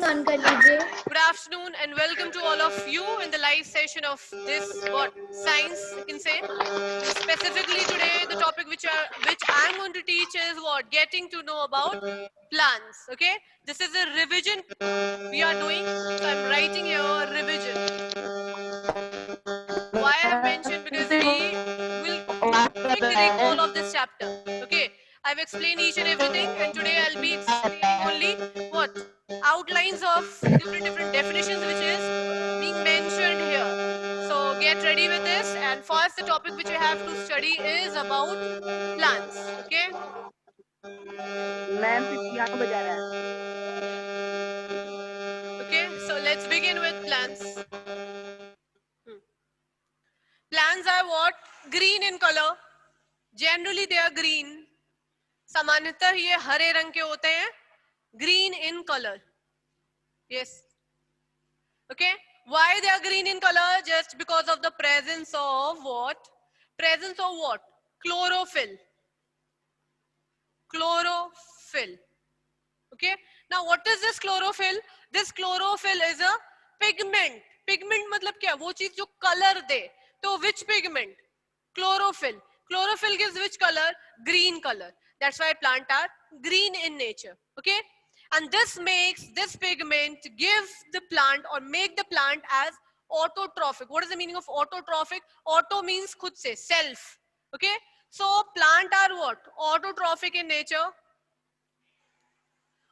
On कर लीजिए. Good afternoon and welcome to all of you in the live session of this science you can say. Specifically today the topic which I'm going to teach is getting to know about plants. Okay, this is a revision we are doing, so I'm writing here revision. Why I have mentioned, because we will take the recall of this chapter. Okay, I've explained each and everything, and today I'll be explaining only outlines of different definitions which is being mentioned here. So get ready with this, and first the topic which we have to study is about plants. Okay, ma'am piano बजा रहा है. okay, so let's begin with plants. Plants are what? Green in color. Generally they are green. सामान्यतः ये हरे रंग के होते हैं, green in color. Yes. Okay. Why they are green in color? Just because of the presence of what? Presence of what? Chlorophyll. Chlorophyll. Okay. Now what is this chlorophyll? This chlorophyll is a pigment. Pigment मतलब क्या? वो चीज जो color दे. तो which pigment? Chlorophyll. Chlorophyll gives which color? Green color. That's why plants are green in nature. Okay. And this makes this pigment give the plant or make the plant as autotrophic. What is the meaning of autotrophic? Auto means khud se, self. Okay. So plant are what? Autotrophic in nature.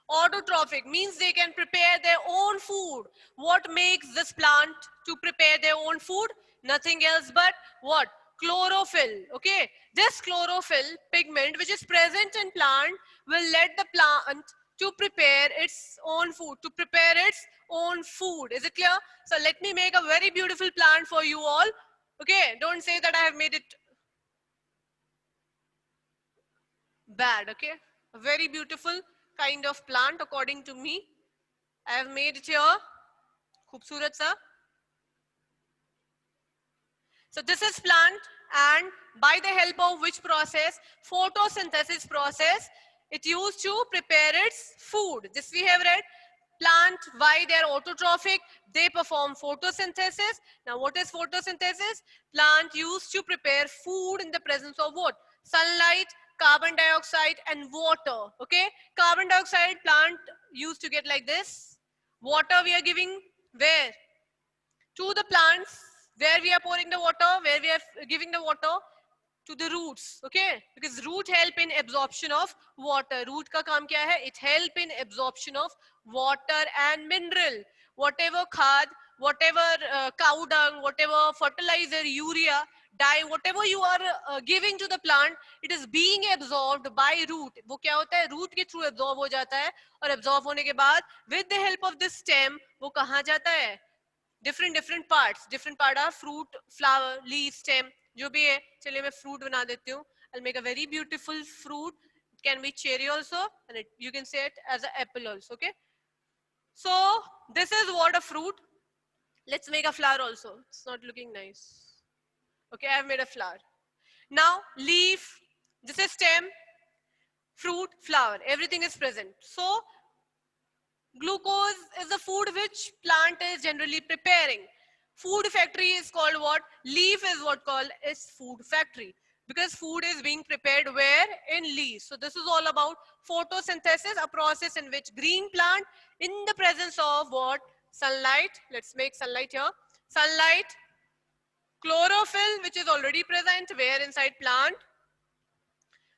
Autotrophic means they can prepare their own food. What makes this plant to prepare their own food? Nothing else but what? Chlorophyll. Okay. This chlorophyll pigment which is present in plant will let the plant to prepare its own food, to prepare its own food. Is it clear? So let me make a very beautiful plant for you all. Okay. Don't say that I have made it bad. Okay. A very beautiful kind of plant according to me. I have made it here. Khoobsurat sa. So this is plant, and by the help of which process? Photosynthesis process. It used to prepare its food. This we have read. Plant, why they are autotrophic? They perform photosynthesis. Now what is photosynthesis? Plant used to prepare food in the presence of what? Sunlight, carbon dioxide and water. Okay, carbon dioxide plant used to get like this. Water we are giving where? To the plants. Where we are pouring the water? Where we are giving the water? To the roots. Okay, because root help in absorption of water. Root ka kaam kya hai? It help in absorption of water and mineral. Whatever khad, whatever cow dung, whatever fertilizer, urea, dye, whatever you are giving to the plant, it is being absorbed by root. वो क्या होता है? Root के through absorb हो जाता है, और absorb होने के बाद with the help of this stem वो कहाँ जाता है? different part are fruit, flower, leaf, stem, जो भी है. चलिए मैं fruit बना देती हूँ. I'll make a very beautiful fruit. It can be cherry also, and you can say it as an apple also. Okay. So this is what a fruit. Let's make a flower also. It's not looking nice. Okay, I have made a flower. Now leaf. This is stem, fruit, flower. Everything is present. So glucose is the food which plant is generally preparing. Food factory is called what? Leaf is what called is food factory, because food is being prepared where? In leaves. So this is all about photosynthesis, a process in which green plant in the presence of what? Sunlight. Let's make sunlight here. Sunlight, chlorophyll which is already present where? Inside plant.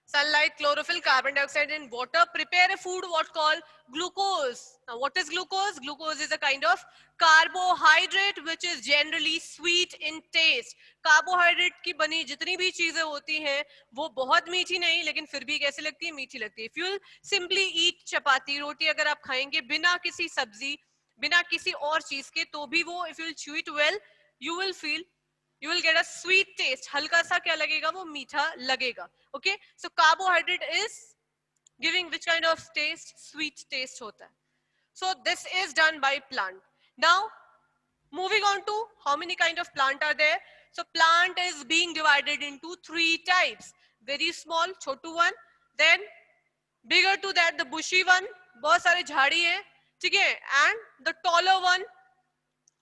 Sunlight, chlorophyll, carbon dioxide and water prepare a food what called glucose. Now what is glucose? Glucose is a kind of carbohydrate which is generally sweet in taste. Carbohydrate की बनी जितनी भी चीजें होती हैं वो बहुत मीठी नहीं, लेकिन फिर भी कैसे लगती है? मीठी लगती है. If you simply eat चपाती रोटी अगर आप खाएंगे बिना किसी सब्जी, बिना किसी और चीज के, तो भी वो if you chew it well, you will get a sweet taste. हल्का सा क्या लगेगा? वो मीठा लगेगा. Okay, so carbohydrate is giving which kind of taste? Sweet taste होता है. So this is done by plant. Now moving on to how many kind of plant are there? So plant is being divided into 3 types. Very small, Chhotu one, then bigger to that the bushy one, बहुत सारे झाड़ी है, ठीक है, and the taller one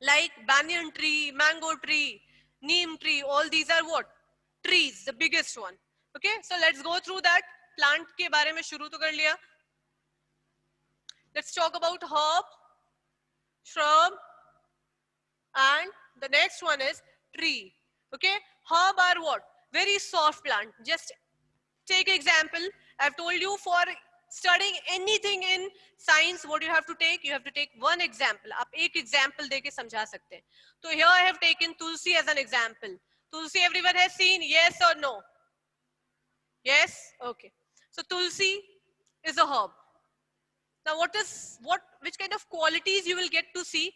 like banyan tree, mango tree, neem tree, all these are what? Trees, the biggest one. Okay, so let's go through that. Plant के बारे में शुरू तो कर लिया. Let's talk about herb, shrub, and the next one is tree. Okay, herb are what? Very soft plant. Just take example. I've told you for studying anything in science, what you have to take? You have to take one example. आप एक example देके समझा सकते हैं. So here I have taken tulsi as an example. Tulsi everyone has seen, yes or no? Yes? Okay. So tulsi is a herb. Now which kind of qualities you will get to see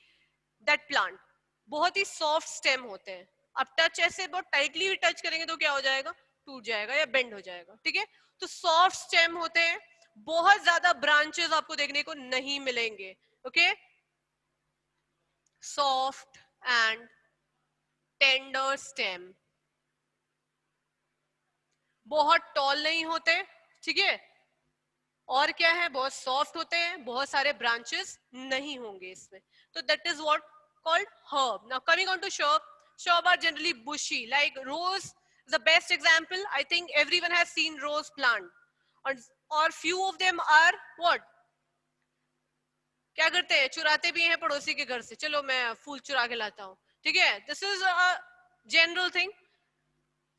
that plant? बहुत ही soft stem होते हैं. अब touch ऐसे बहुत tightly भी touch करेंगे तो क्या हो जाएगा? टूट जाएगा या बेंड हो जाएगा. ठीक है, तो सॉफ्ट स्टेम होते हैं, बहुत ज्यादा ब्रांचेस आपको देखने को नहीं मिलेंगे. Okay, soft and tender stem, बहुत टॉल नहीं होते. ठीक है, और क्या है, बहुत सॉफ्ट होते हैं, बहुत सारे ब्रांचेस नहीं होंगे इसमें. तो that is what called herb. Now coming on to shrub. Shrub are generally bushy, like rose is the best example. I think everyone has seen rose plant, or few of them are what? क्या करते हैं, चुराते भी हैं पड़ोसी के घर से, चलो मैं फूल चुरा के लाता हूँ. ठीक है, this is a general thing.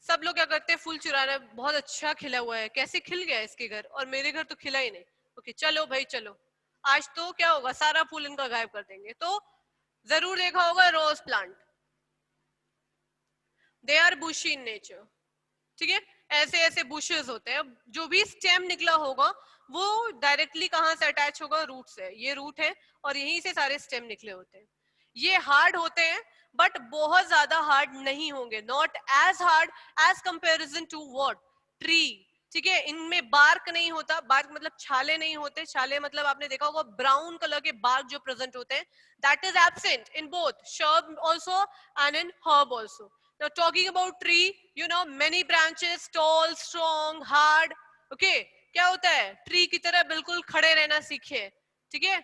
सब लोग क्या करते हैं, फूल चुराना. बहुत अच्छा खिला हुआ है, कैसे खिल गया इसके घर और मेरे घर तो खिला ही नहीं. ओके, चलो भाई चलो, आज तो क्या होगा, सारा फूल इनका गायब कर देंगे. तो जरूर देखा होगा rose plant. They are bushy in nature. ठीक है, ऐसे ऐसे बुशेस होते हैं. जो भी स्टेम निकला होगा वो डायरेक्टली कहां से अटैच होगा, रूट से. ये रूट है और यहीं से सारे स्टेम निकले होते हैं. ये हार्ड होते हैं बट बहुत ज्यादा हार्ड नहीं होंगे. Not as hard as comparison to what? Tree. ठीक है, इनमें बार्क नहीं होता. बार्क मतलब छाले नहीं होते. छाले मतलब आपने देखा होगा ब्राउन कलर के बार्क जो प्रेजेंट होते हैं, that is absent in both shrub also and in herb also. Now talking about tree, you know, many branches, tall, strong, hard. Okay, क्या होता है, ट्री की तरह बिल्कुल खड़े रहना सीखे. ठीक है,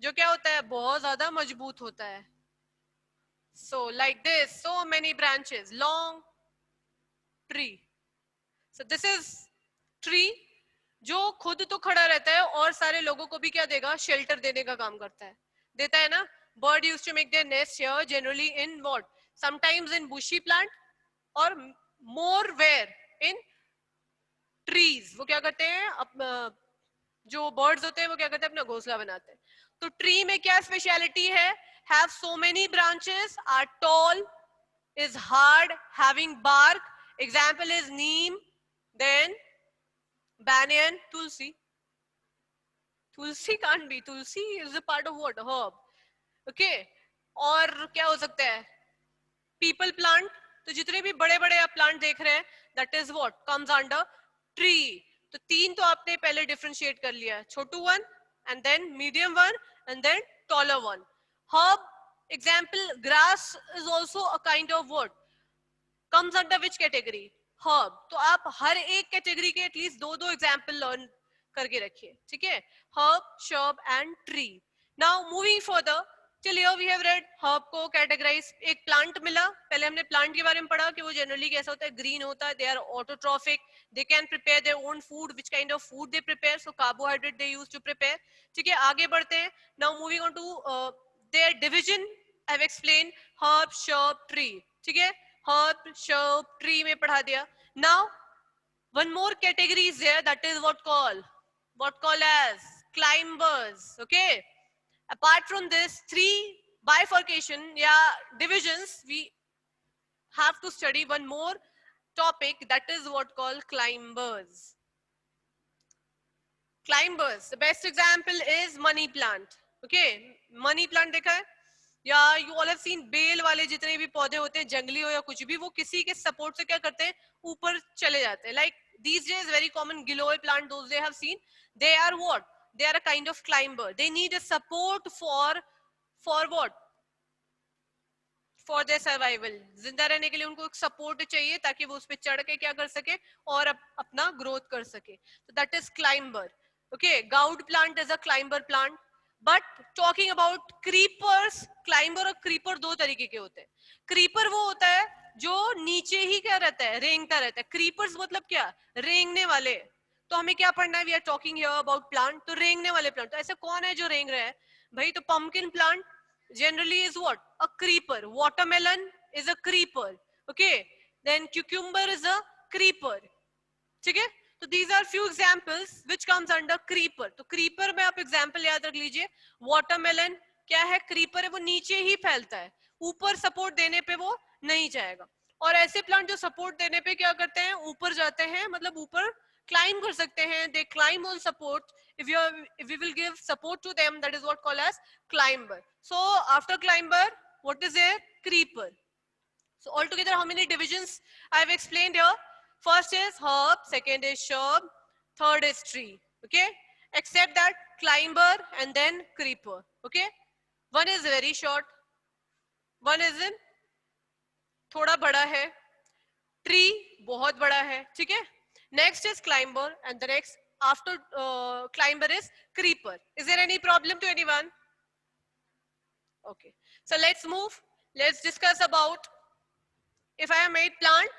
जो क्या होता है, बहुत ज्यादा मजबूत होता है. So like this, so many branches, long tree. So this is tree जो खुद तो खड़ा रहता है और सारे लोगों को भी क्या देगा, शेल्टर देने का काम करता है. देता है ना. Bird used to make their nest here generally in what? Sometimes in bushy plant or more where? In trees. वो क्या करते हैं, जो birds होते हैं वो क्या करते हैं, अपना घोंसला बनाते हैं. तो ट्री में क्या स्पेशलिटी है? Have so many branches, are tall, is hard, having bark. Example is neem, then banyan, tulsi. Tulsi can't be. Tulsi is a part of what? Herb. Okay. और क्या हो सकता है? People plant. तो जितने भी बड़े बड़े आप प्लांट देख रहे हैं, that is what comes under tree. तो तीन तो आपने पहले डिफरेंशिएट कर लिया, छोटू one and then medium one and then taller one. Herb example, grass is also a kind of what? Comes under which category? Herb. तो आप हर एक कैटेगरी के एटलीस्ट दो दो एग्जाम्पल लर्न करके रखिए. ठीक है, herb, shrub and tree. Now moving further, till here we have read herb को कैटेगराइज. एक प्लांट मिला, पहले हमने प्लांट के बारे में पढ़ा कि वो जनरली कैसा होता है, ग्रीन होता है. They are autotrophic, they can prepare their own food. Which kind of food they prepare? So carbohydrate they use to prepare. ठीक है, आगे बढ़ते हैं. Now moving on to their division. I have explain herb, shrub, tree. ठीक है, herb, shrub, tree में पढ़ा दिया. Now one more category is there, that is what called as climbers. Okay, apart from this three bifurcation, divisions, we have to study one more topic, that is what called climbers. Climbers, the best example is money plant. Okay, money plant देखा है, या you all have seen बेल वाले जितने भी पौधे होते हैं, जंगली हो या कुछ भी, वो किसी के सपोर्ट से क्या करते हैं, ऊपर चले जाते हैं. Like these days very common giloy plant, those they have seen, they are what? They are a kind of climber. They need a support for what? For their survival. जिंदा रहने के लिए उनको एक सपोर्ट चाहिए ताकि वो उस पर चढ़ के क्या कर सके और अपना ग्रोथ कर सके. तो that is climber. Okay, gourd plant is a climber plant. But talking about creepers, climber और क्रीपर दो तरीके के होते हैं. क्रीपर वो होता है जो नीचे ही क्या रहता है, रेंगता रहता है. क्रीपर्स मतलब क्या, रेंगने वाले. तो हमें क्या पढ़ना है, we are talking here about plant. तो रेंगने वाले प्लांट, तो ऐसा कौन है जो रेंग रहा है भाई? तो pumpkin plant generally is what, a creeper. Watermelon is a creeper. Okay, then cucumber is a creeper. ठीक है, तो these are few examples which comes under creeper. तो creeper में आप example याद रख लीजिए. watermelon क्या है, creeper है, वो नीचे ही फैलता है, ऊपर सपोर्ट देने पे वो नहीं जाएगा. और ऐसे प्लांट जो सपोर्ट देने पे क्या करते हैं, ऊपर जाते हैं, मतलब ऊपर क्लाइम कर सकते हैं. They climb on support. if we will give support to them, that is what called as climber. So after climber, what is a creeper? So altogether, how many divisions I have explained here? First is herb, second is shrub, third is tree. Okay, except that climber and then creeper. Okay, one is very short, one is in थोड़ा बड़ा है, tree बहुत बड़ा है. ठीक है, next is climber and the next after climber is creeper. Is there any problem to anyone? Okay, so let's move. Let's discuss about, if I have made plant,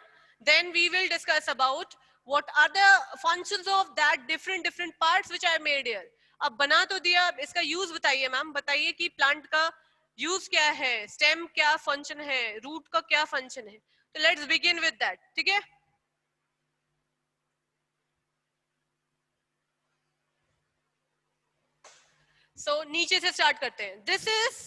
then we will discuss about what are the functions of that different parts which I have made here. अब बना तो दिया, अब इसका use बताइए ma'am. बताइए कि plant का यूज क्या है, स्टेम क्या फंक्शन है, रूट का क्या फंक्शन है. तो लेट्स बिगिन विद दैट. ठीक है, सो नीचे से स्टार्ट करते हैं. This is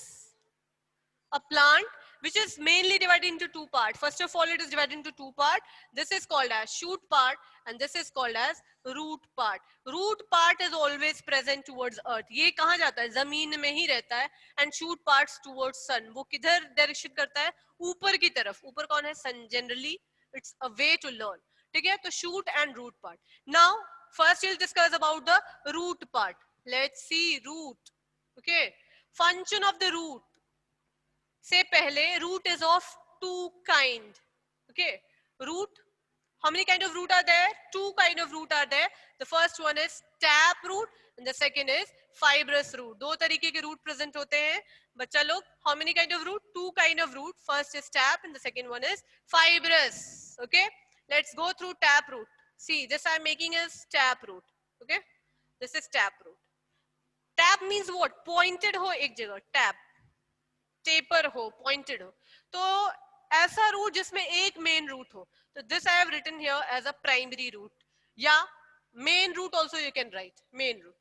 a plant which is mainly divided into two parts. First of all, it is divided into two parts. This is called as shoot part and this is called as root part. Root part is always present towards earth. ये कहाँ जाता है, जमीन में ही रहता है. And shoot parts towards sun. वो किधर डायरेक्शन करता है, ऊपर की तरफ. ऊपर कौन है, sun. Generally it's a way to learn. ठीक है, तो shoot and root part. Now first we'll discuss about the root part. Let's see root. Okay, function of the root से पहले, root is of two kind. Okay, root, how many kind of root are there? Two kind of root are there. The first one is tap root and the second is fibrous root. दो तरीके के root present होते हैं बच्चा लोग. How many kind of root? Two kind of root. First is tap and the second one is fibrous. Okay, let's go through tap root. See, this I am making is tap root. Okay, this is tap root. Tap means what? Pointed हो एक जगह, tap. Taper हो, pointed हो. तो ऐसा root जिसमें एक main root हो. तो this I have written here as a primary root, या main root also you can write main root.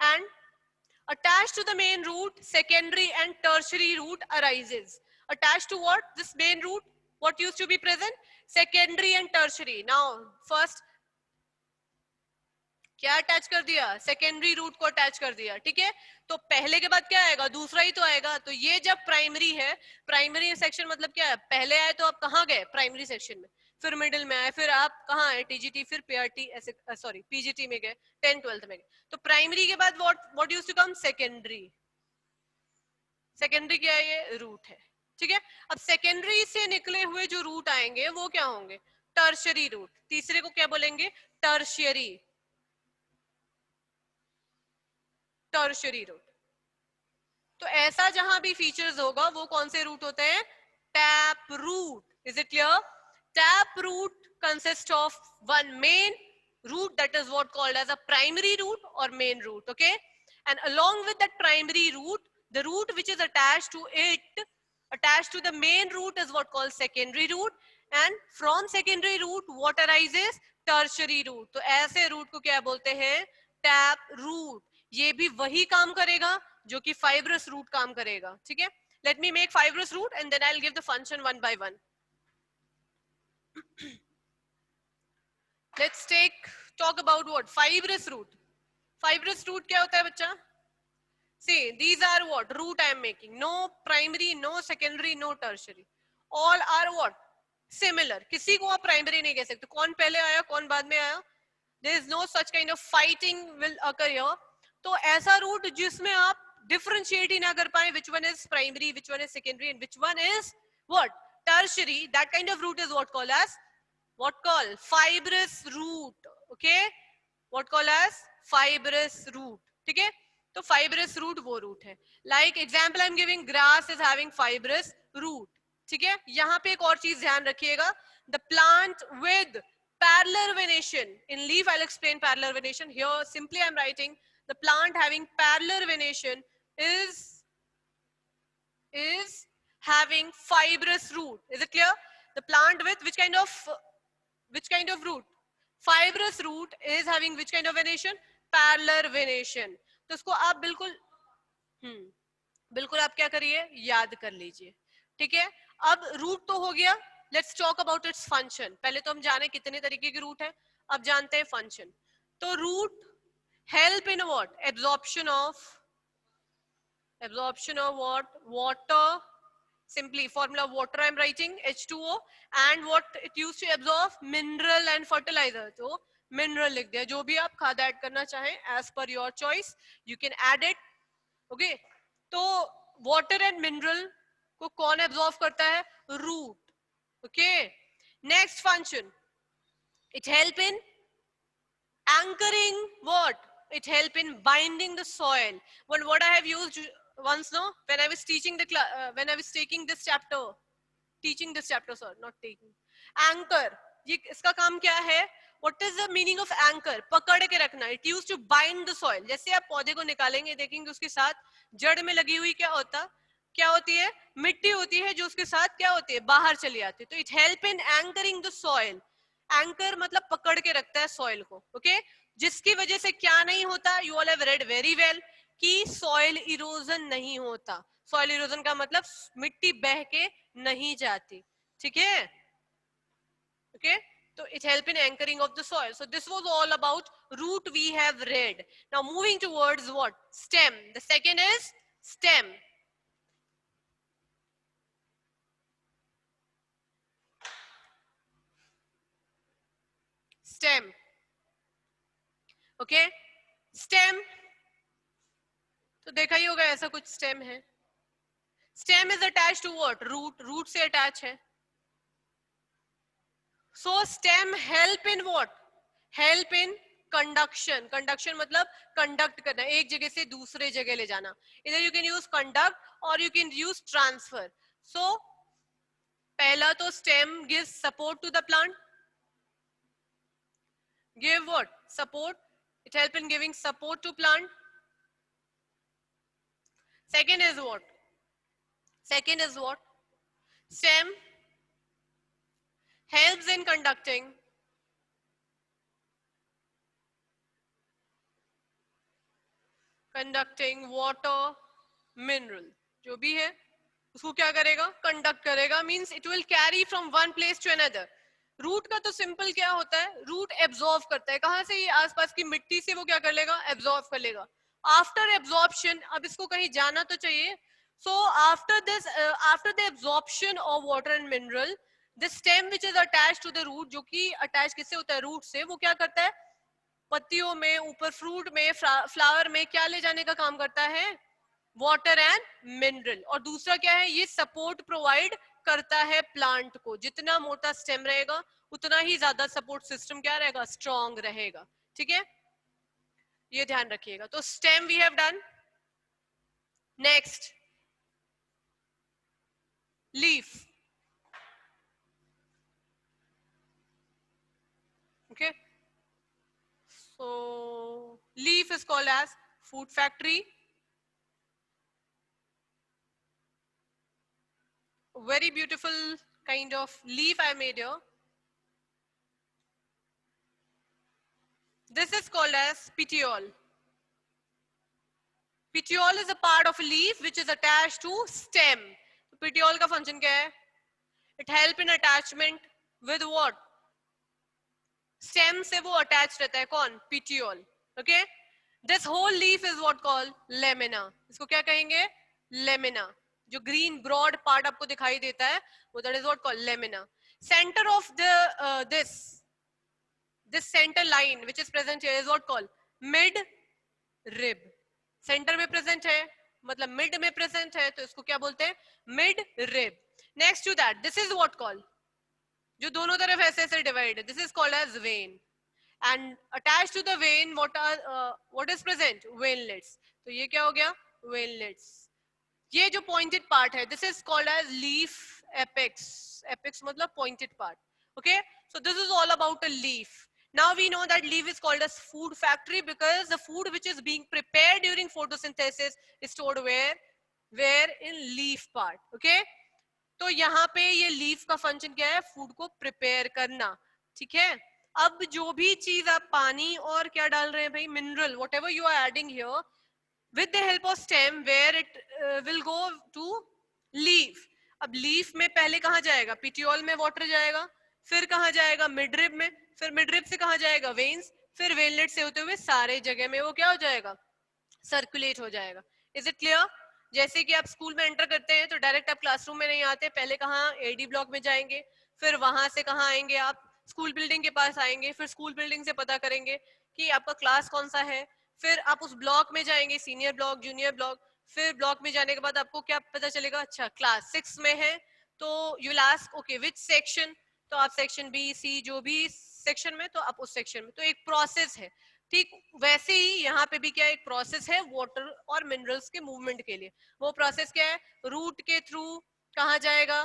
And attached to the main root, secondary and tertiary root arises. Attached to what? This main root, what used to be present? Secondary and tertiary. Now first क्या attach कर दिया, secondary root को attach कर दिया. ठीक है, तो पहले के बाद क्या आएगा, दूसरा ही तो आएगा. तो ये जब प्राइमरी है, प्राइमरी सेक्शन मतलब क्या है, पहले आए तो आप कहाँ गए, प्राइमरी सेक्शन में, फिर मिडिल में आए, फिर आप कहाँ आए, टीजीटी, फिर पीआरटी, ऐसे सॉरी पीजीटी में गए, 10th-12th में गए. तो प्राइमरी के बाद what used to come, secondary. Secondary क्या है, ये रूट है. ठीक है, अब सेकेंडरी से निकले हुए जो रूट आएंगे वो क्या होंगे, टर्शियरी रूट. तीसरे को क्या बोलेंगे, टर्शियरी, टर्शियरी रूट. तो ऐसा जहां भी फीचर्स होगा वो कौन से रूट होते हैं, tap root. Is it clear? Tap root consist of one main root, that is what called as a primary root or main root. Okay, and along with that primary root, the root which is attached to it, attached to the main root, is what called secondary root. And from secondary root what arises, tertiary root. तो ऐसे root को क्या बोलते हैं, tap root. ये भी वही काम करेगा जो कि fibrous root काम करेगा. ठीक है, let me make fibrous root and then I'll give the function one by one. Let's talk about what, fibrous root. Fibrous root क्या होता है बच्चा? See, these are what root I am making. No primary, no secondary, no tertiary. All are what, similar. किसी को आप primary नहीं कह सकते. कौन पहले आया कौन बाद में आया, there is no such kind of fighting will occur here. तो ऐसा root जिसमें आप differentiate ही ना कर पाए which one is primary, which one is secondary and which one is what, tertiary, that kind of root is what called as, what called, fibrous root. Okay, what called as fibrous root. ठीक है, तो fibrous root वो root है. Like example I am giving, grass is having fibrous root. ठीक है, यहाँ पे एक और चीज ध्यान रखिएगा, the plant with parallel venation, in leaf I'll explain parallel venation. Here simply I'm writing the plant having parallel venation is having fibrous root. Is it clear? The plant with which kind of root? Fibrous root is having which kind of venation? Parallel venation. तो इसको आप बिल्कुल आप क्या करिए, याद कर लीजिए. ठीक है, अब रूट तो हो गया. Let's talk about its function. पहले तो हम जाने कितने तरीके के रूट है, अब जानते हैं फंक्शन. तो root help in what? Absorption of what? Water. Simply formula of water I am writing, H2O, and what it used to absorb? Mineral and fertilizer. तो mineral लिख दिया. जो भी आप खाद ऐड करना चाहें as per your choice you can add it. Okay, तो water and mineral को कौन absorb करता है? Root. Okay, next function, it help in anchoring what? It help in binding the soil. What I have used once, no, when I was teaching when I was taking this chapter, teaching this chapter, sir, not taking. Anchor, ये इसका काम क्या है? What is the meaning of anchor? पकड़ के रखना. It used to bind the soil. जैसे आप पौधे को निकालेंगे, देखेंगे उसके साथ जड़ में लगी हुई क्या होती है? मिट्टी होती है, जो उसके साथ क्या होती है? बाहर चली आती है. तो it help in anchoring the soil. Anchor मतलब पकड़ के रखता है सॉइल को. ओके, जिसकी वजह से क्या नहीं होता? You all have read very well कि सॉइल इरोजन नहीं होता. सॉइल इरोजन का मतलब मिट्टी बह के नहीं जाती. ठीक है, okay. So it help in anchoring of the soil. So this was all about root we have read. Now moving towards what? Stem. The second is stem. Stem. Okay, stem. तो देखा ही होगा ऐसा कुछ स्टेम है. Stem is attach to what? Root. Root से attach है. So stem help in what? Help in conduction. Conduction मतलब conduct करना, एक जगह से दूसरे जगह ले जाना. इधर यू कैन यूज कंडक्ट और you can use transfer. So पहला तो stem gives support to the plant. Give what? Support. It help in giving support to plant. Second is what? Second is what? Stem helps in conducting water, mineral. जो भी है उसको क्या करेगा? Conduct करेगा. Means it will carry from one place to another. Root का तो simple क्या होता है? रूट एब्जॉर्ब करता है. कहां से? ये आसपास की मिट्टी से वो क्या कर लेगा? एब्जॉर्ब कर लेगा. आफ्टर एब्जॉर्प्शन, अब इसको कहीं जाना तो चाहिए. So after the absorption of water and mineral, the stem which is attached to the root, जो कि अटैच किससे होता है? रूट से. वो क्या करता है? पत्तियों में, ऊपर फ्रूट में, फ्लावर में क्या ले जाने का काम करता है? Water and mineral. और दूसरा क्या है? ये सपोर्ट प्रोवाइड करता है प्लांट को. जितना मोटा स्टेम रहेगा उतना ही ज्यादा सपोर्ट सिस्टम क्या रहेगा? स्ट्रॉन्ग रहेगा. ठीक है, ये ध्यान रखिएगा. तो stem we have done. Next leaf. Okay, so leaf is called as food factory. Very beautiful kind of leaf I made here. This is called as petiole. Petiole is a part of a leaf which is attached to stem. तो petiole का function क्या है? It help in attachment with what? Stem से वो attached रहता है. कौन? petiole. Okay, this whole leaf is what called lamina. इसको क्या कहेंगे? lamina. जो green broad part आपको दिखाई देता है वो that is what called lamina. Center of the this center line which is present here is what called mid rib. Centre में प्रेजेंट है मतलब मिड में प्रेजेंट है तो इसको क्या बोलते हैं? Mid rib. Next to that this is what called, जो दोनों तरफ ऐसे ऐसे डिवाइड है, this is called as vein. And attach to the vein what is present? Veinlets. तो ये क्या हो गया, वेनलेट्स। ये जो पॉइंटेड पार्ट है, this is called as leaf apex. Apex मतलब pointed part. Okay, so this is all about a leaf. Now we know that leaf is called as food factory because the food which is being prepared during photosynthesis is stored where in leaf part. Okay, तो यहाँ पे ये leaf का function क्या है, food को prepare करना. ठीक है, अब जो भी चीज आप पानी और क्या डाल रहे हैं भाई, mineral, whatever you are adding here, with the help of stem where it will go to leaf. अब लीफ में पहले कहाँ जाएगा, पिटियोल में वाटर जाएगा, फिर कहाँ जाएगा, मिडरिब में, फिर मिडरिब से कहाँ जाएगा, वेन्स, फिर वेनलेट से होते हुए सारे जगह में वो क्या हो जाएगा, सर्कुलेट हो जाएगा. Is it clear? जैसे कि आप स्कूल में एंटर करते हैं तो डायरेक्ट आप क्लासरूम में नहीं आते, पहले कहाँ, एडी ब्लॉक में जाएंगे, फिर वहां से कहाँ आएंगे, आप स्कूल बिल्डिंग के पास आएंगे, फिर स्कूल बिल्डिंग से पता करेंगे कि आपका क्लास कौन सा है, फिर आप उस ब्लॉक में जाएंगे, सीनियर ब्लॉक, जूनियर ब्लॉक, फिर ब्लॉक में जाने के बाद आपको क्या पता चलेगा, अच्छा क्लास 6 में है, तो you will ask okay which section, तो आप सेक्शन बी सी जो भी सेक्शन में, तो आप उस सेक्शन में, तो एक प्रोसेस है. ठीक वैसे ही यहाँ पे भी क्या एक प्रोसेस है वाटर और मिनरल्स के मूवमेंट के लिए. वो प्रोसेस क्या है, रूट के थ्रू कहाँ जाएगा,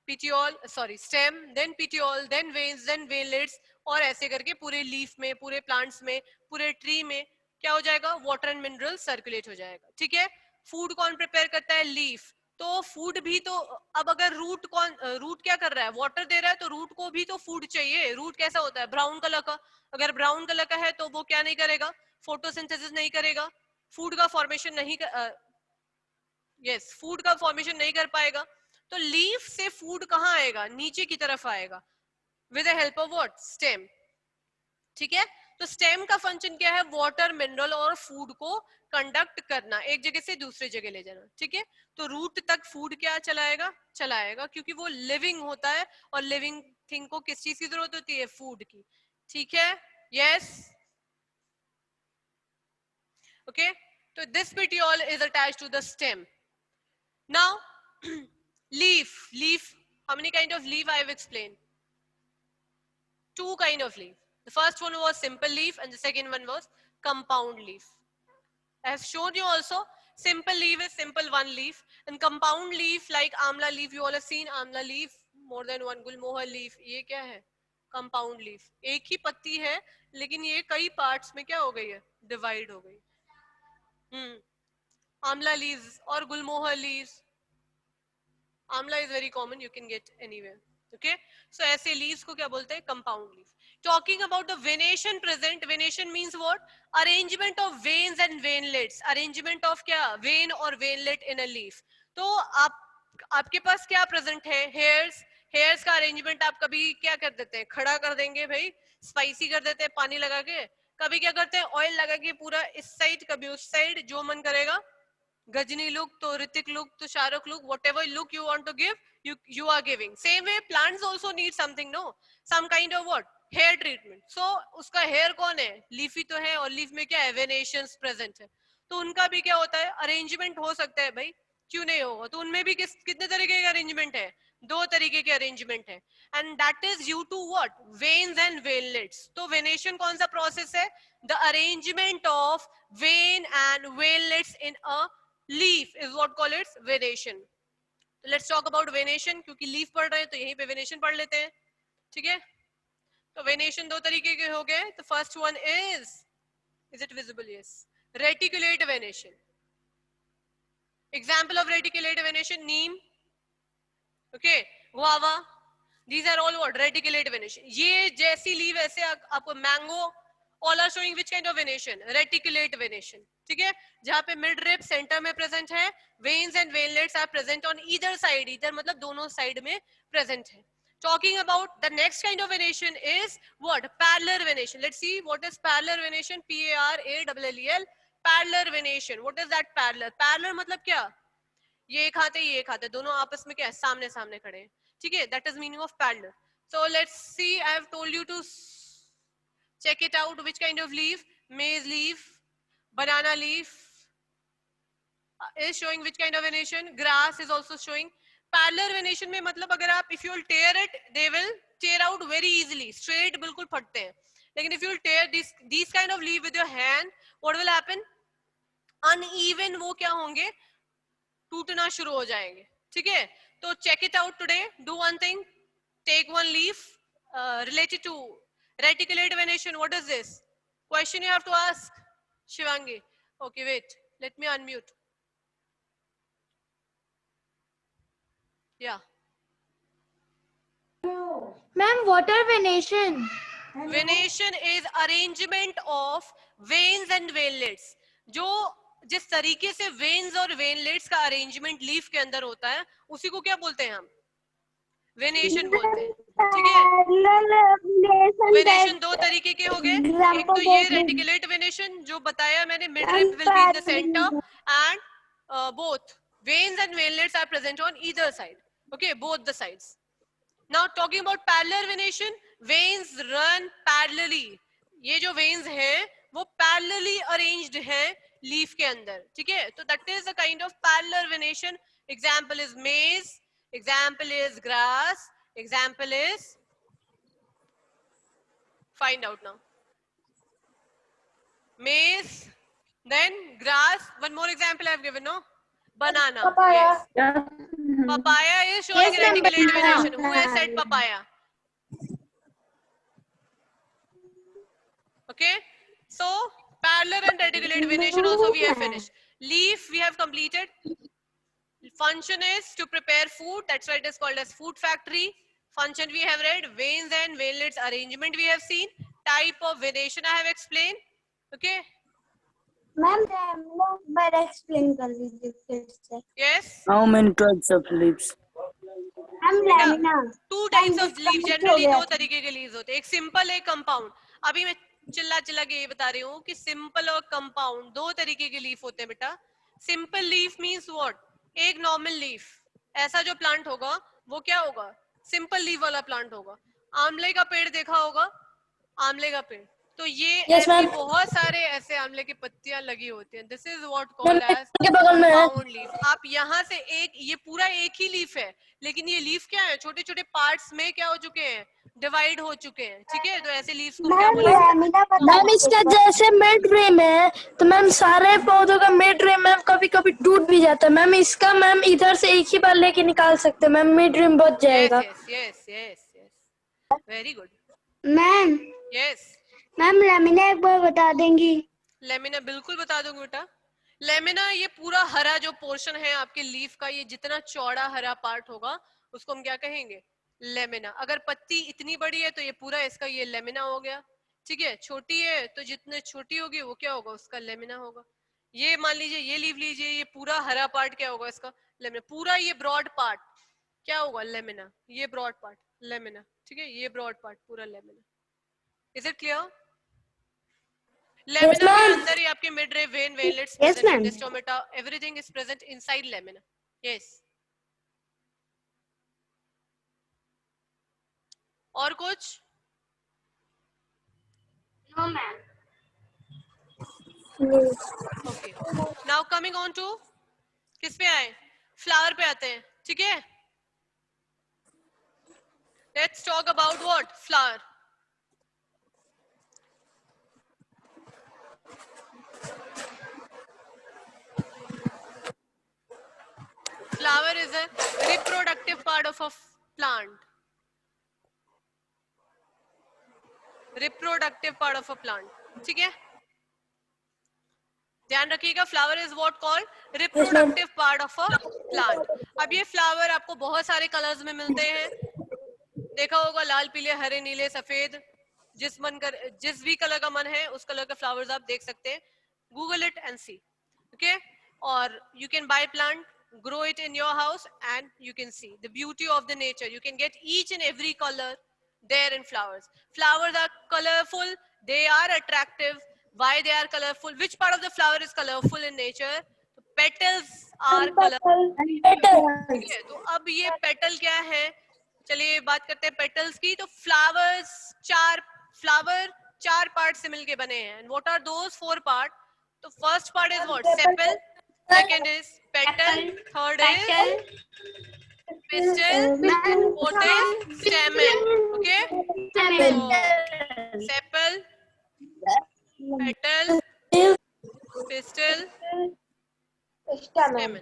petiole, sorry stem, then petiole, then veins, then veinlets, और ऐसे करके पूरे लीफ में, पूरे प्लांट्स में, पूरे ट्री में क्या हो जाएगा, वाटर एंड मिनरल सर्कुलेट हो जाएगा. ठीक है, फूड कौन प्रिपेयर करता है, लीफ. तो फूड भी तो, अब अगर रूट क्या कर रहा है, वाटर दे रहा है, तो रूट को भी तो फूड चाहिए. रूट कैसा होता है, ब्राउन कलर का, अगर ब्राउन कलर का है तो वो क्या नहीं करेगा, फोटोसिंथेसिस नहीं करेगा, फूड का फॉर्मेशन नहीं फूड का फॉर्मेशन नहीं कर पाएगा. तो लीफ से फूड कहाँ आएगा, नीचे की तरफ आएगा, with the help of what, stem. ठीक है, तो स्टेम का फंक्शन क्या है, वाटर, मिनरल और फूड को कंडक्ट करना, एक जगह से दूसरी जगह ले जाना. ठीक है, तो रूट तक फूड क्या चलाएगा, क्योंकि वो लिविंग होता है, और लिविंग थिंग को किस चीज की जरूरत होती है, फूड की. ठीक है, यस, ओके. तो this petiole is attached to the stem. Now leaf, how many kind of leaf I have explained? Two kind of leaf. The first one was simple leaf and the second one was compound leaf. I have shown you also, simple leaf is simple one leaf, and compound leaf like amla leaf, you all have seen amla leaf, more than one, gulmohar leaf, ये क्या है, compound leaf. एक ही पत्ती है लेकिन ये कई parts में क्या हो गई है, divide हो गई. Amla leaves or gulmohar leaves. Amla is very common, you can get anywhere. Okay, so ऐसे leaves को क्या बोलते हैं, compound leaf. Talking about the venation present, venation means what, arrangement of veins and veinlets. Arrangement of क्या, vein और veinlet in a leaf. तो आपके पास क्या present है, hairs. Hairs का arrangement आप कभी क्या कर देते हैं, खड़ा कर देंगे भाई, spicy कर देते हैं पानी लगा के, कभी क्या करते हैं, oil लगा के पूरा इस side कभी उस side, जो मन करेगा, Gajini look, to Ritik look, to Shahrukh look, whatever look you want to give, you are giving. Same way, plants also need something, no? Some kind of what? Hair treatment. So, उसका hair कौन है? Leafy तो है, और leaf में क्या है? Venations present है. तो उनका भी क्या होता है? Arrangement हो सकता है भाई. क्यों नहीं होगा? तो उनमें भी कितने तरीके का arrangement है? दो तरीके के arrangement है. And that is due to what? Veins and veinlets. तो venation कौन सा process है? The arrangement of vein and veinlets in a leaf is what called its venation. So let's talk about venation, क्योंकि leaf पढ़ रहे हैं तो यहीं पे venation पढ़ लेते हैं. ठीक है, तो venation दो तरीके के हो गए. The first one is it visible? Yes, reticulate venation. Example of reticulate venation, neem, okay, guava, these are all what, reticulate venation. ये जैसी leaf ऐसे आपको mango, all are showing which kind of venation, reticulate venation. ठीक है, जहां पे midrib centre में present है, veins and veinlets are present on either side, इधर मतलब दोनों साइड में प्रेजेंट है. Talking about the next kind of venation is what, parallel venation. Let's see what is parallel venation. P-A-R-A-L-L-E-L, parallel venation. What is that parallel? Parallel मतलब क्या, ये एक हाथ है, ये एक हाथ है, दोनों आपस में क्या है, सामने सामने खड़े हैं. ठीक है, that is meaning of parallel. So let's see, I have told you to check it out, which kind of leaf, maize leaf, banana leaf is showing which kind of venation, grass is also showing. Parallel venation में मतलब अगर आप, if you will tear it, they will tear out very easily, straight बिल्कुल फटते हैं. लेकिन if you will tear these kind of leaf with your hand, what will happen, uneven वो क्या होंगे, टूटना शुरू हो जाएंगे, ठीक है। तो check it out today, do one thing, take one leaf related to reticulate venation. What is this question you have to ask, Shivangi? Okay, wait, let me unmute. Yeah. Ma'am, what are venation? Venation is arrangement of veins and veinlets. जो जिस तरीके से veins और veinlets का arrangement leaf के अंदर होता है उसी को क्या बोलते हैं हम, वेनेशन बोलते हैं, ठीक है। वेनेशन दो तरीके के हो गए, एक तो ये रेटिकुलेट वेनेशन जो बताया मैंने, midrib will be in the centre and both veins and veinlets are present on either side, okay, both the sides. Now talking about parallel venation, veins run parallelly. ये जो veins हैं वो parallelly arranged हैं leaf के अंदर, ठीक है। तो that is a kind of parallel venation. Example is maize, example is grass, example is, find out now, maize, then grass. One more example I have given, no? Banana. Papaya. Yes. Papaya is showing Yes, ma'am, reticulate banana. venation. Who has said papaya? Okay, so parallel and reticulate venation also we have finished. Leaf we have completed. Function is to prepare food, that's why it is called as food factory. Function we have read, veins and veinlets arrangement we have seen, type of venation I have explained, okay. Ma'am bar explain कर लीजिए फिर से। Yes, How many types of leaves? Ma'am lamina. Two types of leave, generally दो तरीके के leaves होते हैं, एक सिंपल एक कंपाउंड। अभी मैं चिल्ला चिल्ला के ये बता रही हूँ कि सिंपल और कंपाउंड दो तरीके के लीफ होते हैं बेटा। सिंपल लीफ मींस व्हाट, एक नॉर्मल लीफ, ऐसा जो प्लांट होगा वो क्या होगा, सिंपल लीफ वाला प्लांट होगा। आंवले का पेड़ देखा होगा, आंवले का पेड़, तो ये Yes, ऐसी ma'am. बहुत सारे ऐसे आंवले की पत्तियां लगी होती हैं, this is what called as के बगल में है। Compound leaf. आप यहाँ से एक, ये पूरा एक ही लीफ है, लेकिन ये लीफ क्या है, छोटे छोटे पार्ट्स में क्या हो चुके हैं, डिवाइड हो चुके हैं, ठीक है। तो ऐसे लीव्स को क्या बोलेंगे, मैम इसका जैसे मिड ड्रीम है तो मैम सारे पौधों का मिड ड्रीम मैम कभी कभी टूट भी जाता है मैम, इसका मैम इधर से एक ही बार लेके निकाल सकते हैं मैम, मिड ड्रीम बच जाएगा। Yes yes yes yes, very good ma'am yes. Ma'am lamina एक बार बता देंगी? लेमिना बिल्कुल बता दूंगी बेटा। लेमिना ये पूरा हरा जो पोर्शन है आपके लीफ का, ये जितना चौड़ा हरा पार्ट होगा उसको हम क्या कहेंगे, लेमिना। अगर पत्ती इतनी बड़ी है तो ये पूरा इसका ये लेमिना हो गया, ठीक है। छोटी है तो जितने छोटी होगी वो क्या होगा, उसका लेमिना होगा। ये मान लीजिए ये लीफ लीजिए, ये पूरा हरा पार्ट क्या होगा इसका, लेमिना। पूरा ये ब्रॉड पार्ट क्या होगा, लेमिना। ये ब्रॉड पार्ट लेमिना, ठीक है। ये ब्रॉड पार्ट पूरा lamina. Is it clear? Lamina के ma'am. अंदर ही आपके midrib vein veinlets Yes, present, ma'am. Stomata, everything is present inside lamina. Yes, और कुछ? No ma'am. Okay, now coming on to, किस पे आए, फ्लावर पे आते हैं, ठीक है। Let's talk about what, flower. Flower is a reproductive part of a plant. Reproductive part of a plant, ठीक है। ध्यान रखिएगा, flower is what called reproductive part of a plant. अब ये फ्लावर आपको बहुत सारे कलर्स में मिलते हैं, देखा होगा, लाल पीले हरे नीले सफेद, जिस भी कलर का मन है उस कलर के फ्लावर्स आप देख सकते हैं। Google it and see, okay. और you can buy plant, grow it in your house, and you can see the beauty of the nature. You can get each and every color there in flowers. Flowers are colorful, they are attractive. Why they are colorful? Which part of the flower is colorful in nature? The petals are colorful. ठीक है, तो अब ये petal क्या है, चलिए बात करते हैं पेटल्स की। तो फ्लावर चार पार्ट से मिलके बने हैं। And what are those four part? तो first part is what, sepal, second is petal, third is pistil, fourth is stamen, okay. So sepal, petal, pistil, Stamen. stamen.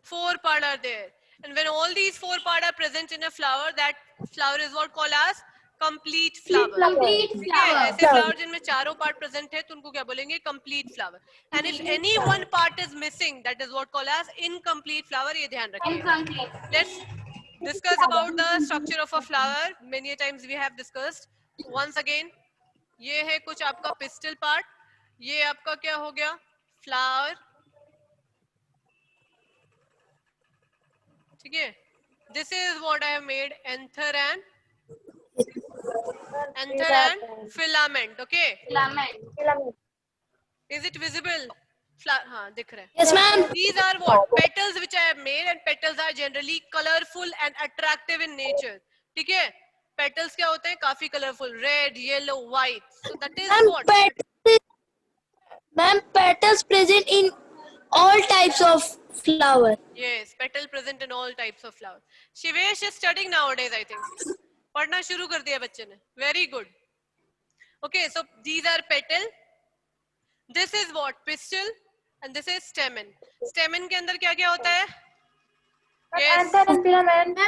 4 parts are there. And when all these 4 parts are present in a flower, that flower is what called as complete flower. Complete ठीक है, flower. ऐसे flower जिनमें चारों part present है तो उनको क्या बोलेंगे? Complete flower. And if any one part is missing, that is what called as incomplete flower. ये ध्यान रखिएगा. Incomplete. Let's discuss about the structure of a flower. Many times we have discussed. Once again, ये है कुछ आपका pistol part. ये आपका क्या हो गया? फ्लावर. ठीक है. This is what I have made. Anther and filament. Okay. Filament. Is it visible? हाँ, दिख रहा है. Yes, ma'am. These are what? Petals which I have made, and petals are generally colorful and attractive in nature. ठीक है? Petals क्या होते हैं? काफी colorful, red, yellow, white. So that is what? Ma'am, petals present in all types of flower. Yes, petal present in all types of flowers. Shivesh is studying nowadays, I think. पढ़ना शुरू कर दिया बच्चे ने. Very good. Okay, so these are petal. This is what? Pistil. And this is stamen. Stamen के अंदर क्या क्या होता है? Yes. Anther and filament.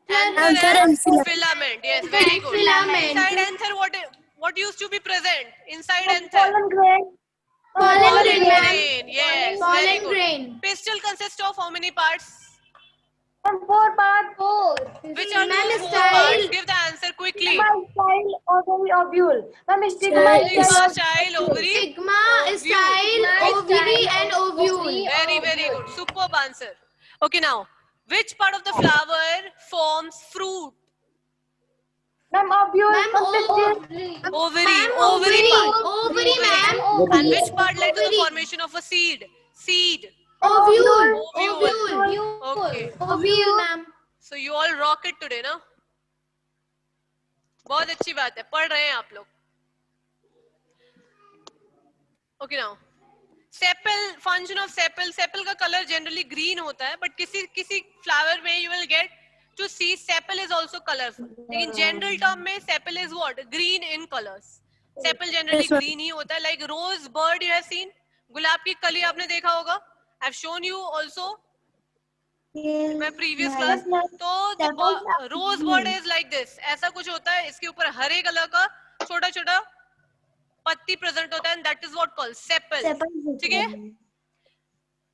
Anther and filament. Yes, very good. Filament. Inside anther, what used to be present? Inside anther. Pollen grain. Pollen grain. Grain. Yes, very Pollen good. grain. Pistil consists of how many parts? 4 parts. Which are Ma'am, those 4 style. parts? Give the answer quickly. Style, ovary, ovule. Ma'am, stigma, Stigma, style, ovary. Stigma, style, ovary, and ovule. Very, very good. Superb answer. Okay, now, which part of the flower forms fruit? Ma'am, ovule. Ma'am, Ovary. Ovary part. Ovary, ma'am. And which part led to the formation of a seed? Seed. Ovule. Ovule. Okay. Ovule, ma'am. So you all rock it today, ना? बहुत अच्छी बात है. पढ़ रहे हैं आप लोग. Okay, now. Sepal, function of sepal. Sepal का color generally green होता है, but किसी flower में you will get to see sepal is also colorful. लेकिन general term में sepal is what? Green in colors. Sepal generally green ही होता है. Like rose bird you have seen. गुलाब की कली आपने देखा होगा. I've shown you also my previous class. तो the rose bird is like this. ऐसा कुछ होता है. इसके ऊपर हरे कलर का छोटा छोटा पत्ती present होता है, and that is what called sepal. ठीक है?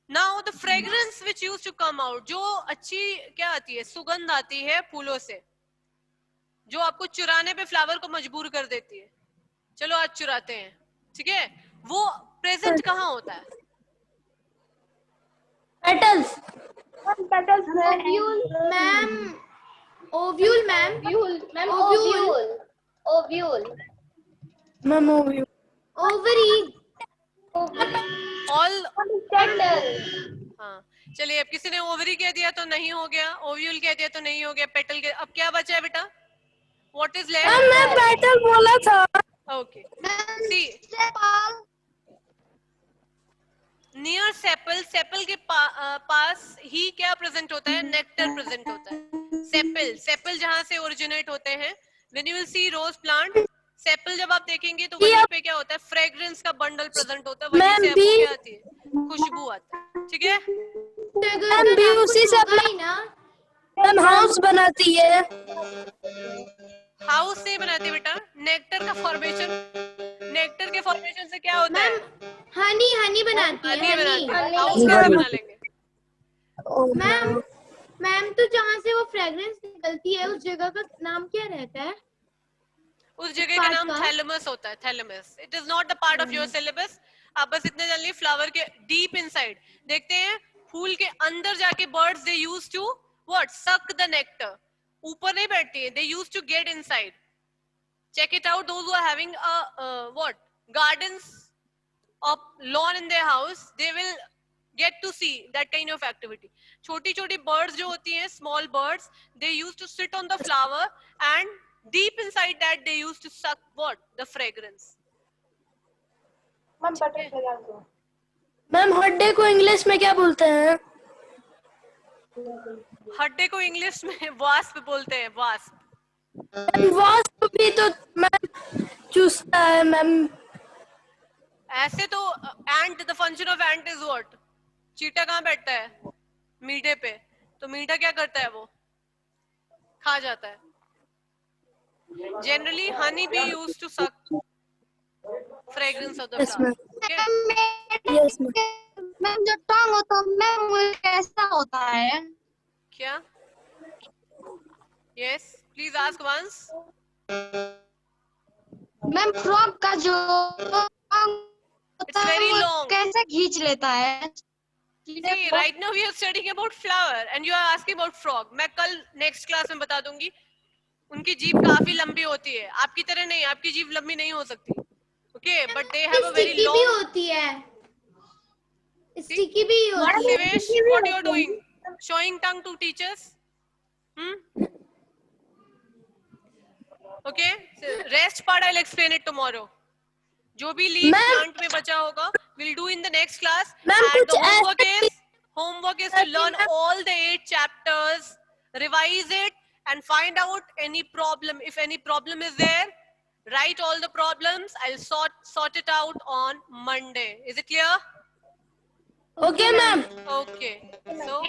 Now the fragrance which used to come out, जो अच्छी क्या आती है? सुगंध आती है फूलों से, जो आपको चुराने पे फ्लावर को मजबूर कर देती है. चलो आज चुराते हैं. ठीक है? वो प्रेजेंट कहाँ होता है? Petals. Petals. Ovule, ma'am. Ovule, ma'am. Ovule. Ma'am, ovule. Ovary. All. हाँ, चलिए अब किसी ने ओवरी कह दिया तो नहीं हो गया, ओव्यूल कह दिया तो नहीं हो गया, पेटल के. अब क्या बचा है बेटा? What is left? Ma'am, मैं petal बोला था. Okay. See. Near sepal, sepal के पास ही क्या प्रेजेंट होता है? नेक्टर प्रेजेंट होता है. सेपल, सेपल जहां से ओरिजिनेट होते हैं. When you will see rose plant, sepal जब आप देखेंगे तो वहीं पे क्या होता है? फ्रेग्रेंस का बंडल प्रेजेंट होता है. वहीं से आपको क्या आती है? खुशबू आता है. ठीक है? मैम भी उसी से अपना मैम हाउस बनाती है. हाउस से बनाती है बेटा. नेक्टर का फॉर्मेशन, नेक्टर के फॉर्मेशन से क्या होता है? हनी बनाती है. हनी बनाती है. हनी. हाउस कैसे बना लेंगे? मैम तो जहाँ से वो फ्रेग्रेंस निकलती है उस जगह का नाम क्या रहता है? उस जगह का नाम थैलेमस होता है. Thalamus. It is not the part of your syllabus. आप बस इतने जान लीजिए फ्लावर के डीप इनसाइड देखते हैं. फूल के अंदर जाके birds they use to what? Suck the nectar. ऊपर नहीं बैठती है. They use to get inside. Check it out. Those who are having a what? Gardens of lawn in their house, they will get to see that kind of activity. छोटी छोटी birds जो होती हैं, small birds, they used to sit on the flower and deep inside that they used to suck what? The fragrance. Ma'am butterfly also. Ma'am हड्डे को English में क्या बोलते हैं? हड्डे को इंग्लिश में वास्प बोलते हैं. वास्प. वास्प भी तो मैम चूसता है मैम. ऐसे तो ant, the function of ant is what? चीटा कहाँ बैठता है? मीठे पे. तो मीठा क्या करता है वो? खा जाता है. Generally, honey bee used to suck fragrance of the Yes, flower. ma'am. Okay. Yes, ma'am. Ma'am जो टॉन्ग होता है मैम वो कैसा होता है? क्या? Yes. Please ask once. Ma'am frog का जो टॉन्ग It's होता है very वो long. कैसे खींच लेता है? See, right now we are studying about flower and you are asking about frog. मैं कल next class में बता दूंगी. उनकी जीभ काफी लंबी होती है. आपकी तरह नहीं, आपकी जीभ लंबी नहीं हो सकती. Okay, but they have a very sticky भी long. होती है, स्टिकी भी What, होती है. Shivesh? What you are doing? Showing tongue to teachers? Okay. So rest part I'll explain it tomorrow. जो भी leaf Ma'am. plant में बचा होगा, we'll do in the next class. Ma'am, And the कुछ homework is to learn all the 8 chapters, revise it, and find out any problem. If any problem is there, write all the problems. I'll sort it out on Monday. Is it clear? Okay, ma'am. Okay. So.